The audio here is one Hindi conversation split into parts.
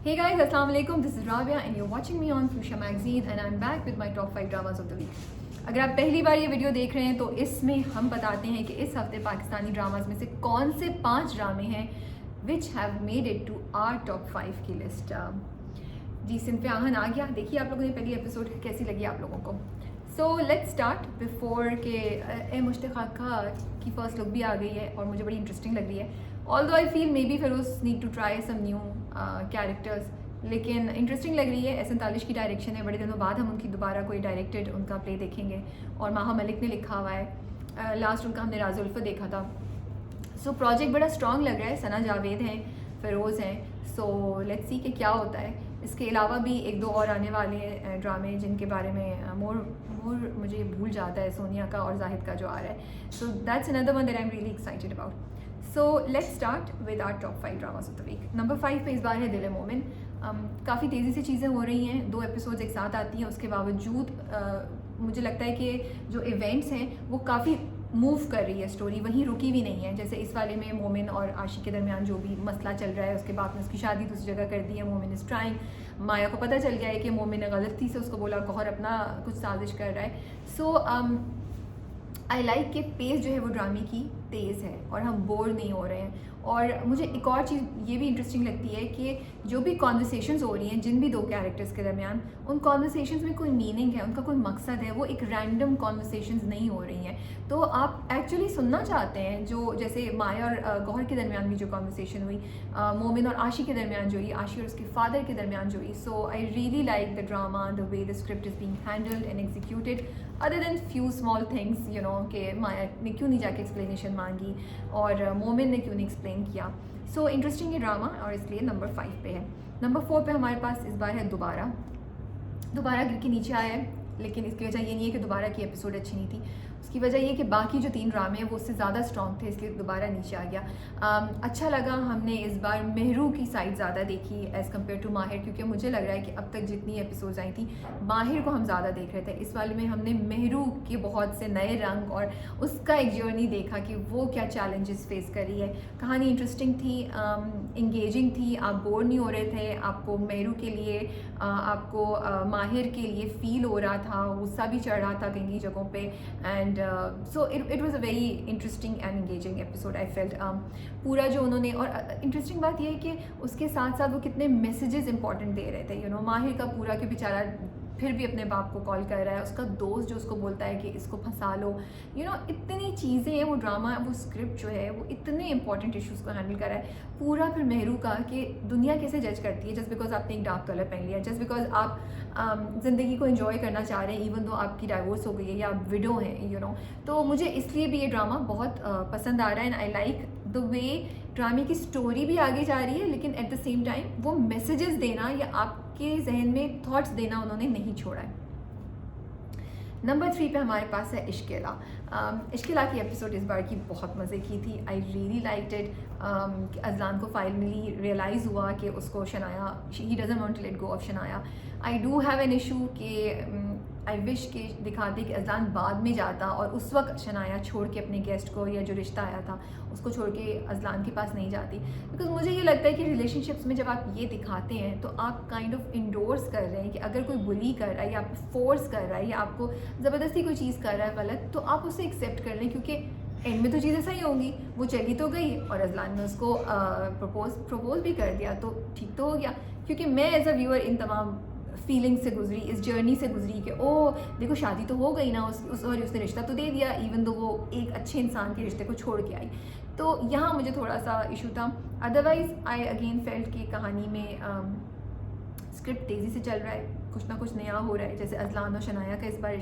Hey guys, Assalamu alaikum. This is Rabia and you're watching me on Fuchsia Magazine and I'm back with my top 5 dramas of the week. अगर आप पहली बार ये वीडियो देख रहे हैं तो इसमें हम बताते हैं कि इस हफ्ते पाकिस्तानी ड्रामाज में से कौन से 5 ड्रामे हैं which have made it to our top 5 की लिस्ट। जी सिंफ आहन आ गया। देखिए आप लोगों ने पहली एपिसोड कैसी लगी आप लोगों को। सो लेट्स स्टार्ट बिफोर के ए मुश्ताक़ा की फर्स्ट लुक भी आ गई है और मुझे बड़ी इंटरेस्टिंग लग रही है। Although I feel maybe Feroze need to try some new characters, लेकिन इंटरेस्टिंग लग रही है। S39 की डायरेक्शन है, बड़े दिनों बाद हम उनकी दोबारा कोई डायरेक्टेड उनका प्ले देखेंगे और माहा मलिक ने लिखा हुआ है। लास्ट उनका हमने राज़ उल्फ़त देखा था। सो प्रोजेक्ट बड़ा स्ट्रॉन्ग लग रहा है। सना जावेद हैं, फ़िरोज़ हैं। सो लेट्स सी कि क्या होता है। इसके अलावा भी एक दो और आने वाले हैं ड्रामे जिनके बारे में मोर मुझे भूल जाता है, सोनिया का और जाहिद का जो आ रहा है। So that's another one that I am really excited about. So let's start with our top 5 dramas of the week. Number 5 पे इस बार है दिल मोमिन। काफ़ी तेज़ी से चीज़ें हो रही हैं, 2 एपिसोड्स एक साथ आती हैं। उसके बावजूद मुझे लगता है कि जो इवेंट्स हैं वो काफ़ी मूव कर रही है स्टोरी, वहीं रुकी भी नहीं है। जैसे इस वाले में मोमिन और आशिक के दरमियान जो भी मसला चल रहा है, उसके बाद में उसकी शादी दूसरी जगह कर दी है। मोमिन इज़ ट्राइंग, माया को पता चल गया है कि मोमिन ने गलती से उसको बोला, गौहर अपना कुछ साजिश कर रहा है। सो आई लाइक के पेस जो है वो ड्रामे की तेज़ है और हम बोर नहीं हो रहे हैं। और मुझे एक और चीज़ ये भी इंटरेस्टिंग लगती है कि जो भी कॉन्वर्सेशंस हो रही हैं जिन भी 2 कैरेक्टर्स के दरमियान, उन कॉन्वर्सेशंस में कोई मीनिंग है, उनका कोई मकसद है। वो एक रैंडम कॉन्वर्सेशंस नहीं हो रही हैं। तो आप एक्चुअली सुनना चाहते हैं जो जैसे माया और गौहर के दरमियान भी जो कॉन्वर्सेशन हुई, मोमिन और आशी के दरमियान जो हुई, आशी और उसके फादर के दरमियान जो हुई। So I really like the drama, the way the script is being handled and executed, other than few small things you know कि माया ने क्यों नहीं जाके एक्सप्लेनेशन मांगी और मोमिन ने क्यों नहीं एक्सप्लेन किया। सो इंटरेस्टिंग ये ड्रामा और इसलिए नंबर 5 पे है। नंबर 4 पे हमारे पास इस बार है दोबारा गिर के नीचे आया है, लेकिन इसकी वजह ये नहीं है कि दोबारा की एपिसोड अच्छी नहीं थी। उसकी वजह ये कि बाकी जो 3 ड्रामे हैं वो उससे ज़्यादा स्ट्रॉन्ग थे, इसलिए दोबारा नीचे आ गया। अच्छा लगा, हमने इस बार मेहरू की साइड ज़्यादा देखी एज़ कम्पेयर टू माहिर, क्योंकि मुझे लग रहा है कि अब तक जितनी एपिसोड्स आई थी माहिर को हम ज़्यादा देख रहे थे। इस वाले में हमने मेहरू के बहुत से नए रंग और उसका एक जर्नी देखा कि वो क्या चैलेंजेस फेस कर रही है। कहानी इंटरेस्टिंग थी, इंगेजिंग थी, आप बोर नहीं हो रहे थे। आपको मेहरू के लिए आपको माहिर के लिए फ़ील हो रहा था, गुस्सा भी चढ़ रहा था कई जगहों पे। And so it was a very interesting and engaging episode I felt. पूरा जो उन्होंने, और इंटरेस्टिंग बात यह है कि उसके साथ साथ वो कितने मैसेजेस इंपॉर्टेंट दे रहे थे। यू नो माहिर का पूरा के बेचारा फिर भी अपने बाप को कॉल कर रहा है, उसका दोस्त जो उसको बोलता है कि इसको फंसा लो। यू नो इतनी चीज़ें हैं, वो ड्रामा, वो स्क्रिप्ट जो है वो इतने इंपॉर्टेंट इश्यूज़ को हैंडल कर रहा है। पूरा फिर मेहरू का कि दुनिया कैसे जज करती है जस्ट बिकॉज आपने एक डार्क कलर पहन लिया, जस्ट बिकॉज आप ज़िंदगी को एंजॉय करना चाह रहे हैं इवन दो आपकी डाइवोर्स हो गई है या आप विडो हैं। यू नो तो मुझे इसलिए भी ये ड्रामा बहुत पसंद आ रहा है and I like the way ड्रामे की स्टोरी भी आगे जा रही है, लेकिन एट द सेम टाइम वो मैसेजेस देना या आपके जहन में थॉट्स देना उन्होंने नहीं छोड़ा है। नंबर 3 पे हमारे पास है इश्केला। इश्केला की एपिसोड इस बार की बहुत मज़े की थी। I really liked it. Ajlan को फाइनली रियलाइज़ हुआ कि उसको Shanaya, he doesn't want to let go of Shanaya. I do have an issue कि आई विश कि दिखाते कि अजलान बाद में जाता और उस वक्त शनाया छोड़ के अपने गेस्ट को या जो रिश्ता आया था उसको छोड़ के अजलान के पास नहीं जाती। बिकॉज मुझे ये लगता है कि रिलेशनशिप्स में जब आप ये दिखाते हैं तो आप काइंड ऑफ इंडोर्स कर रहे हैं कि अगर कोई बुली कर रहा है या आपको फोर्स कर रहा है या आपको ज़बरदस्ती कोई चीज़ कर रहा है गलत, तो आप उसे एक्सेप्ट कर लें, क्योंकि एंड में तो चीज़ें सही होंगी। वो चली तो गई और अजलान ने उसको प्रपोज भी कर दिया, तो ठीक तो हो गया। क्योंकि मैं एज अ व्यूअर इन तमाम फीलिंग से गुजरी, इस जर्नी से गुजरी कि ओह देखो शादी तो हो गई ना, उसने रिश्ता तो दे दिया, इवन दो वो एक अच्छे इंसान के रिश्ते को छोड़ के आई। तो यहाँ मुझे थोड़ा सा इशू था। अदरवाइज आई अगेन फेल्ट कि कहानी में स्क्रिप्ट तेज़ी से चल रहा है, कुछ ना कुछ नया हो रहा है। जैसे अजलान और शनाया का इस बार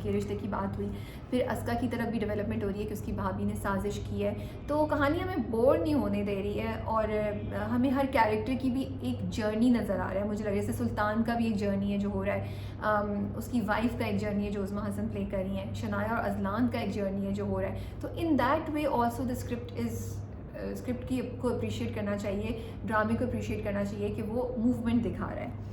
रिश्ते की बात हुई, फिर अस्का की तरफ भी डेवलपमेंट हो रही है कि उसकी भाभी ने साजिश की है। तो कहानी हमें बोर नहीं होने दे रही है और हमें हर कैरेक्टर की भी एक जर्नी नज़र आ रहा है। मुझे लग रहा है जैसे सुल्तान का भी एक जर्नी है जो हो रहा है, उसकी वाइफ का एक जर्नी है जो उज़मा हसन प्ले कर रही हैं, शनाया और अजलान का एक जर्नी है जो हो रहा है। तो in that way also the script को अप्रिशिएट करना चाहिए, ड्रामे को अप्रिशिएट करना चाहिए कि वो मूवमेंट दिखा रहा है।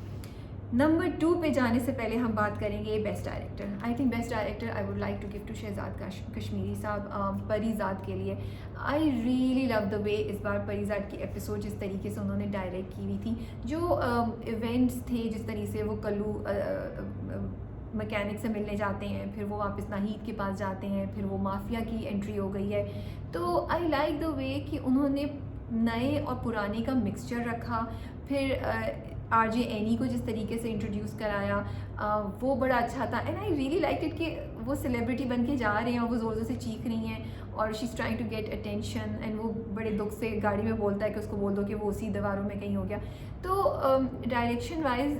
नंबर 2 पे जाने से पहले हम बात करेंगे best director. I think best director I would like to give to Shahzad Kashmiri sahab Parizaad के लिए। I really love the way इस बार परीज़ाद की एपिसोड जिस तरीके से उन्होंने डायरेक्ट की हुई थी, जो इवेंट्स थे, जिस तरीके से वो कल्लू मैकेनिक से मिलने जाते हैं, फिर वो वापस नाहीद के पास जाते हैं, फिर वो माफिया की एंट्री हो गई है। तो आई लाइक द वे कि उन्होंने नए और पुराने का मिक्सचर रखा। फिर आरजे एनी को जिस तरीके से इंट्रोड्यूस कराया वो बड़ा अच्छा था। And I really like it कि वो सेलिब्रिटी बन के जा रहे हैं और वो ज़ोर ज़ोर से चीख रही हैं और she is trying to get attention, and वो बड़े दुख से गाड़ी में बोलता है कि उसको बोल दो कि वो उसी दीवारों में कहीं हो गया। तो डायरेक्शन वाइज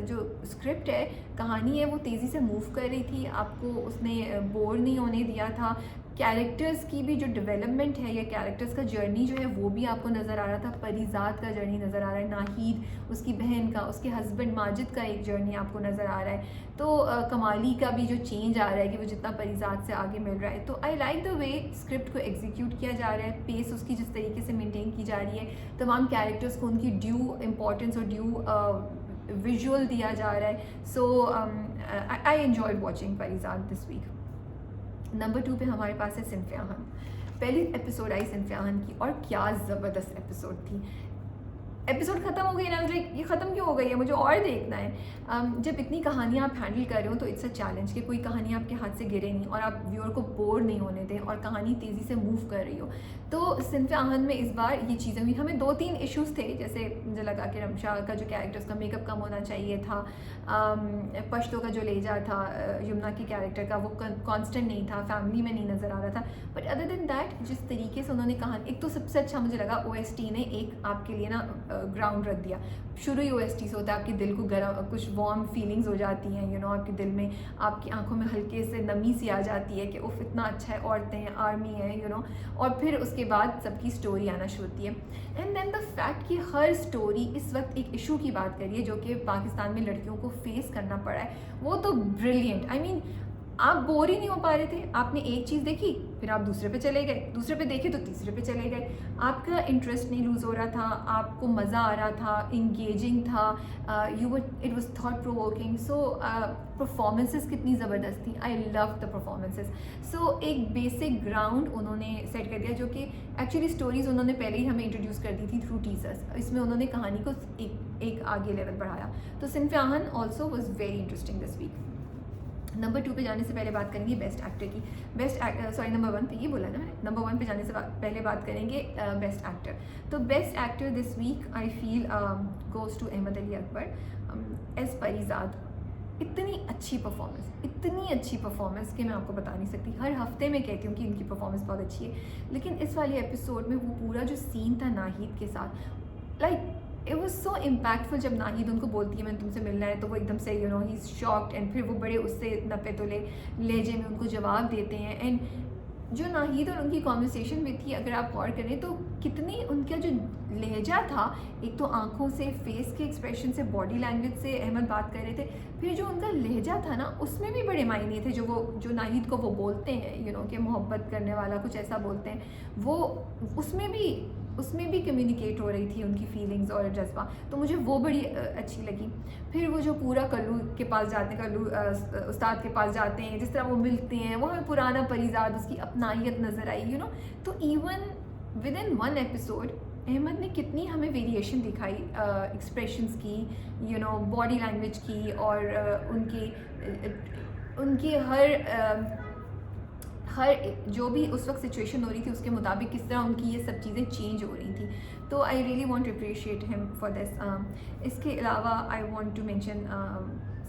जो स्क्रिप्ट है, कहानी है, वो तेज़ी से मूव कर रही थी, आपको उसने बोर नहीं होने दिया था। कैरेक्टर्स की भी जो डेवलपमेंट है या कैरेक्टर्स का जर्नी जो है वो भी आपको नज़र आ रहा था। परीज़ाद का जर्नी नज़र आ रहा है, नाहीद, उसकी बहन का, उसके हस्बैंड माजिद का एक जर्नी आपको नज़र आ रहा है। तो कमाली का भी जो चेंज आ रहा है कि वो जितना परीज़ाद से आगे मिल रहा है। तो I like the way script को एग्जीक्यूट किया जा रहा है, पेस उसकी जिस तरीके से मेंटेन की जा रही है, तमाम कैरेक्टर्स को उनकी ड्यू इम्पोर्टेंस और ड्यू विजुअल दिया जा रहा है। So I enjoyed watching Parizaad this week. Number 2 पे हमारे पास है सिनफ़े आहन। पहली एपिसोड आई सिनफ़े आहन की और क्या ज़बरदस्त एपिसोड थी। एपिसोड ख़त्म हो गई ना, ये ख़त्म क्यों हो गई है, मुझे और देखना है। जब इतनी कहानियाँ आप हैंडल कर रहे हो तो इट्स अ चैलेंज कि कोई कहानी आपके हाथ से गिरे नहीं और आप व्यूअर को बोर नहीं होने दें और कहानी तेज़ी से मूव कर रही हो। तो सिनफ़े आहन में इस बार ये चीज़ें हुई। हमें 2-3 इश्यूज़ थे, जैसे मुझे लगा कि रमशा का जो कैरेक्टर, उसका मेकअप कम होना चाहिए था, पश्तो का जो लेजा था यमुना के कैरेक्टर का, वो कॉन्स्टेंट नहीं था, फैमिली में नहीं नज़र आ रहा था। बट अदर देन दैट जिस तरीके से उन्होंने कहानी, एक तो सबसे अच्छा मुझे लगा OST ने एक आपके लिए ना ग्राउंड रख दिया। शुरू ही OST से होता है, आपके दिल को गर्म, कुछ वार्म फीलिंग्स हो जाती हैं, यू नो, आपके दिल में, आपकी आंखों में हल्के से नमी सी आ जाती है कि उफ इतना अच्छा है, औरतें हैं, आर्मी है, यू नो। और फिर उसके बाद सबकी स्टोरी आना शुरू होती है। एंड देन द फैक्ट कि हर स्टोरी इस वक्त एक इशू की बात करिए जो कि पाकिस्तान में लड़कियों को फेस करना पड़ा है, वो तो ब्रिलियंट। आई मीन आप बोर ही नहीं हो पा रहे थे। आपने एक चीज़ देखी, फिर आप दूसरे पे चले गए, दूसरे पे देखे तो तीसरे पे चले गए। आपका इंटरेस्ट नहीं लूज़ हो रहा था, आपको मज़ा आ रहा था, इंगेजिंग था, it was thought provoking. So performances कितनी ज़बरदस्त थी। I love the performances. So एक बेसिक ग्राउंड उन्होंने सेट कर दिया, जो कि एक्चुअली स्टोरीज़ उन्होंने पहले ही हमें इंट्रोड्यूस कर दी थी थ्रू टीजर्स। इसमें उन्होंने कहानी को एक आगे लेवल बढ़ाया। तो Sinfe Aahan also was very interesting this week. Number 2 पे जाने से पहले बात करेंगे बेस्ट एक्टर की। नंबर 1 पे ये बोला ना, नंबर 1 पे जाने से पहले बात करेंगे बेस्ट एक्टर। तो best actor this week I feel goes to Ahmed Ali Akbar as Parizaad. इतनी अच्छी परफॉर्मेंस कि मैं आपको बता नहीं सकती। हर हफ्ते मैं कहती हूँ कि इनकी परफॉर्मेंस बहुत अच्छी है, लेकिन इस वाले एपिसोड में वो पूरा जो सीन था नाहीद के साथ, like it was so impactful. जब नाहीद उनको बोलती है मैंने तुमसे मिलना है, तो वो एकदम से you know he is shocked, and फिर वो बड़े उससे नपे तुले लहजे में उनको जवाब देते हैं। एंड जो नाहीद और उनकी कॉन्वर्सेशन में थी, अगर आप गौर करें तो कितनी उनका जो लहजा था, एक तो आंखों से, फेस के एक्सप्रेशन से, बॉडी लैंग्वेज से अहमद बात कर रहे थे, फिर जो उनका लहजा था ना उसमें भी बड़े मायने थे। जो नाहीद को वो बोलते हैं, यू नो, कि मोहब्बत करने वाला, कुछ ऐसा बोलते हैं, वो उसमें भी कम्युनिकेट हो रही थी उनकी फीलिंग्स और जज्बा। तो मुझे वो बड़ी अच्छी लगी। फिर वो जो पूरा कल्लू के पास जाते हैं, कल्लू उस्ताद के पास जाते हैं, जिस तरह वो मिलते हैं, वो हमें पुराना परीज़ाद, उसकी अपनाहियत नज़र आई, यू नो। तो even within 1 episode Ahmed ने कितनी हमें वेरिएशन दिखाई एक्सप्रेशंस की, यू नो, बॉडी लैंग्वेज की, और उनकी हर जो भी उस वक्त सिचुएशन हो रही थी उसके मुताबिक किस तरह उनकी ये सब चीज़ें चेंज हो रही थी। तो I really want to appreciate him for this. इसके अलावा I want to mention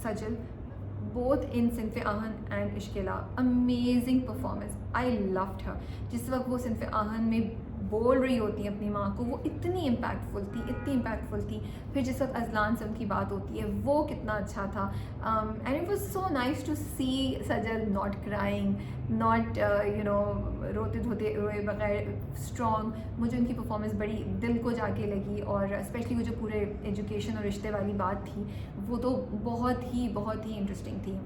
Sajal, both in Sinfe Aahan and Ishqela, amazing performance. I loved her. जिस वक्त वो सिनफ़े आहन में बोल रही होती है अपनी माँ को, वो इतनी इम्पैक्टफुल थी। फिर जिस वक्त अजलान से उनकी बात होती है, वो कितना अच्छा था। And it was so nice to see Sajal not crying, not you know, रोए बगैर स्ट्रॉन्ग। मुझे उनकी परफॉर्मेंस बड़ी दिल को जाके लगी, और स्पेशली वो जो पूरे एजुकेशन और रिश्ते वाली बात थी, वो तो बहुत ही इंटरेस्टिंग थी।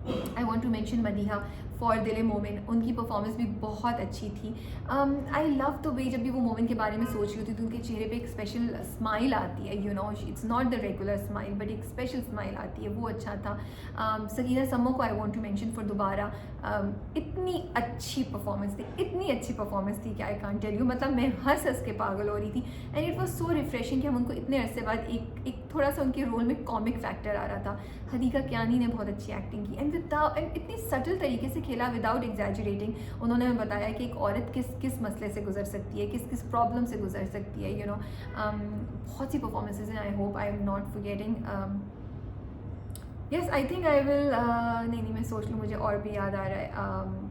I want to mention Madiha for Dil Momin, उनकी परफॉर्मेंस भी बहुत अच्छी थी। आई लव द वे जब भी वो मोमिन के बारे में सोच रही होती तो उनके चेहरे पे एक स्पेशल स्माइल आती है, you know, it's not the regular smile but एक स्पेशल स्माइल आती है, वो अच्छा था। सकीना सम्मो को I want to mention for दोबारा, इतनी अच्छी परफॉर्मेंस थी, इतनी अच्छी परफॉर्मेंस थी कि आई कांट टेल यू, मतलब मैं हंस हंस के पागल हो रही थी। And it was so refreshing कि हम उनको इतने अरसे बाद एक थोड़ा सा उनके रोल में कॉमिक फैक्टर आ रहा था। हदीका कियानी ने बहुत अच्छी एक्टिंग की एंड इतनी सटल तरीके से खेला विदाउट एग्जैजुरेटिंग। उन्होंने हमें बताया कि एक औरत किस किस मसले से गुजर सकती है, किस किस प्रॉब्लम से गुजर सकती है, यू नो। बहुत सी परफॉर्मेंसेज हैं, I hope I am not forgetting. Yes, I think I will, नहीं मैं सोच लूँ, मुझे और भी याद आ रहा है।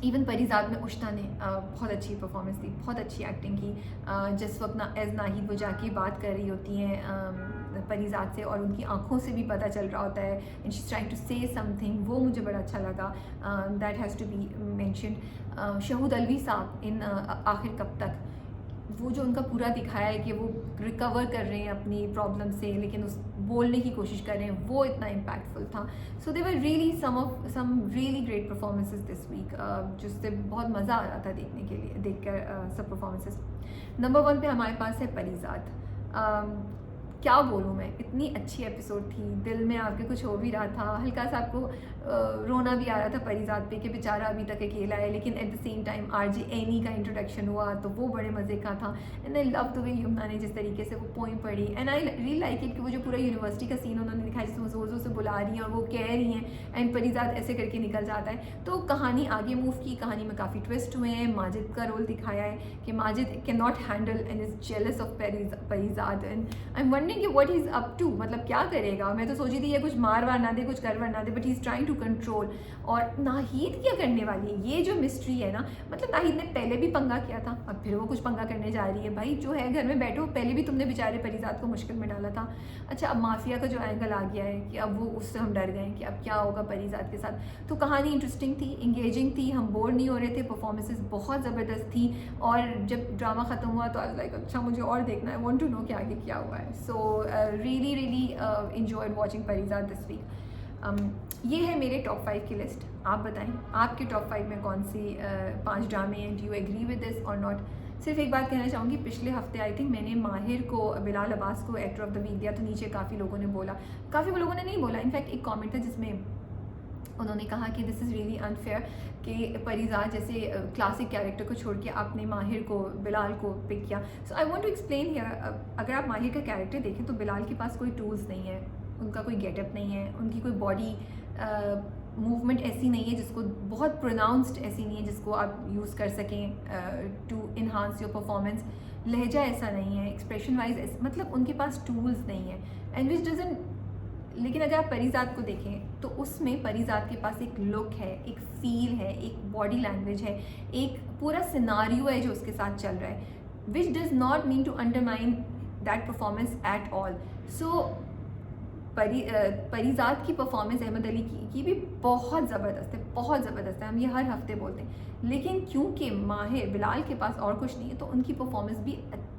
इवन परिजात में उश्ता ने बहुत अच्छी परफॉर्मेंस दी, बहुत अच्छी एक्टिंग की। जिस वक्त एज नाहिद वो जाके बात कर रही होती हैं परिजात से और उनकी आंखों से भी पता चल रहा होता है and she is trying to say something, वो मुझे बड़ा अच्छा लगा। That has to be mentioned. Shahood Alvi sahab in आखिर कब तक, वो जो उनका पूरा दिखाया है कि वो रिकवर कर रहे हैं अपनी प्रॉब्लम से लेकिन उस बोलने की कोशिश कर रहे हैं, वो इतना इम्पैक्टफुल था। So they were really some really great performances this week, जिससे बहुत मज़ा आ रहा था देखने के लिए, देखकर सब परफॉर्मेंसेस। नंबर 1 पे हमारे पास है परिजात। क्या बोलूँ मैं, इतनी अच्छी एपिसोड थी, दिल में आपके कुछ हो भी रहा था, हल्का सा आपको रोना भी आ रहा था परिजात पे कि बेचारा अभी तक अकेला है, लेकिन at the same time RJ any का इंट्रोडक्शन हुआ तो वो बड़े मज़े का था। एंड आई लव द वे यमुना ने जिस तरीके से वो पोइम पढ़ी, and I really like it कि वो जो पूरा यूनिवर्सिटी का सीन उन्होंने दिखाया जिसमें ज़ोर ज़ोर से बुला रही हैं और वो कह रही हैं एंड परिजात ऐसे करके निकल जाता है। तो कहानी आगे मूव की, कहानी में काफ़ी ट्विस्ट हुए हैं, माजिद का रोल दिखाया है कि Majid can not handle and is jealous of Parijat and I am wondering कि व्हाट इज़ अप टू, मतलब क्या करेगा। मैं तो सोची थी ये कुछ मार वार ना दे, कुछ कर वार ना दे, but he is trying to control. और नाहिद क्या करने वाली है, ये जो मिस्ट्री है ना, मतलब नाहिद ने पहले भी पंगा किया था, अब फिर वो कुछ पंगा करने जा रही है। भाई जो है घर में बैठो, पहले भी तुमने बेचारे परिजात को मुश्किल में डाला था। अच्छा, अब माफिया का जो एंगल आ गया है कि अब वो उससे हम डर गए कि अब क्या होगा परिजात के साथ। तो कहानी इंटरेस्टिंग थी, इंगेजिंग थी, हम बोर नहीं हो रहे थे, परफॉर्मेंसेज बहुत ज़बरदस्त थी। और जब ड्रामा ख़त्म हुआ तो आई लाइक अच्छा मुझे और देखना है, वांट टू नो कि आगे क्या हुआ है। So really enjoyed watching Parizaad this week. ये है मेरे टॉप 5 की लिस्ट। आप बताएं आपके टॉप 5 में कौन सी 5 ड्रामे हैं, do you agree with this और नॉट। सिर्फ एक बात कहना चाहूँगी, पिछले हफ्ते आई थिंक मैंने माहिर को, बिलाल अब्बास को एक्टर ऑफ द वीक दिया, तो नीचे काफ़ी लोगों ने बोला, काफ़ी लोगों ने नहीं बोला, इनफैक्ट एक कमेंट था जिसमें उन्होंने कहा कि दिस इज़ रियली अनफेयर कि परिजात जैसे क्लासिक कैरेक्टर को छोड़ के आपने माहिर को, बिलाल को पिक किया। So I want to explain here, अगर आप माहिर का कैरेक्टर देखें तो बिलाल के पास कोई टूल्स नहीं है, उनका कोई गेटअप नहीं है, उनकी कोई बॉडी मूवमेंट ऐसी नहीं है जिसको, बहुत प्रोनाउंस्ड ऐसी नहीं है जिसको आप यूज़ कर सकें टू इन्हांस योर परफॉर्मेंस। लहजा ऐसा नहीं है, एक्सप्रेशन वाइज मतलब उनके पास टूल्स नहीं है एंड विच डजंट। लेकिन अगर आप परिजात को देखें तो उसमें परिजात के पास एक लुक है, एक फील है, एक बॉडी लैंग्वेज है, एक पूरा सिनारियो है जो उसके साथ चल रहा है, which does not mean to undermine that performance at all. So Parijat की परफॉर्मेंस अहमद अली की भी बहुत ज़बरदस्त है, बहुत ज़बरदस्त है, हम ये हर हफ्ते बोलते हैं। लेकिन क्योंकि माहिर, बिलाल के पास और कुछ नहीं है तो उनकी परफॉर्मेंस भी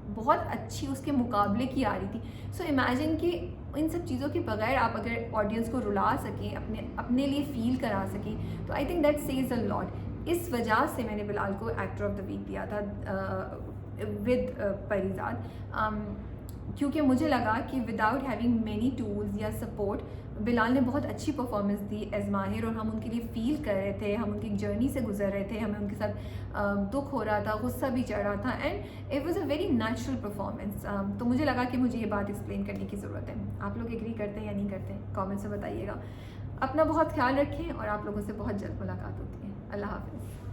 बहुत अच्छी उसके मुकाबले की आ रही थी। सो इमेजिन कि इन सब चीज़ों के बगैर आप अगर ऑडियंस को रुला सकें, अपने लिए फील करा सकें, तो I think that says a lot. इस वजह से मैंने बिलाल को एक्टर ऑफ द वीक दिया था विद परिजात, क्योंकि मुझे लगा कि विदाउट हैविंग मैनी टूल्स या सपोर्ट बिलाल ने बहुत अच्छी परफॉर्मेंस दी एज माहिर, और हम उनके लिए फ़ील कर रहे थे, हम उनकी जर्नी से गुजर रहे थे, हमें उनके साथ दुख हो रहा था, गुस्सा भी चढ़ रहा था, and it was a very natural performance. तो मुझे लगा कि मुझे ये बात एक्सप्लेन करने की ज़रूरत है। आप लोग एग्री करते हैं या नहीं करते हैं, कमेंट्स में बताइएगा। अपना बहुत ख्याल रखें और आप लोगों से बहुत जल्द मुलाकात होती है। अल्लाह हाफ़िज़।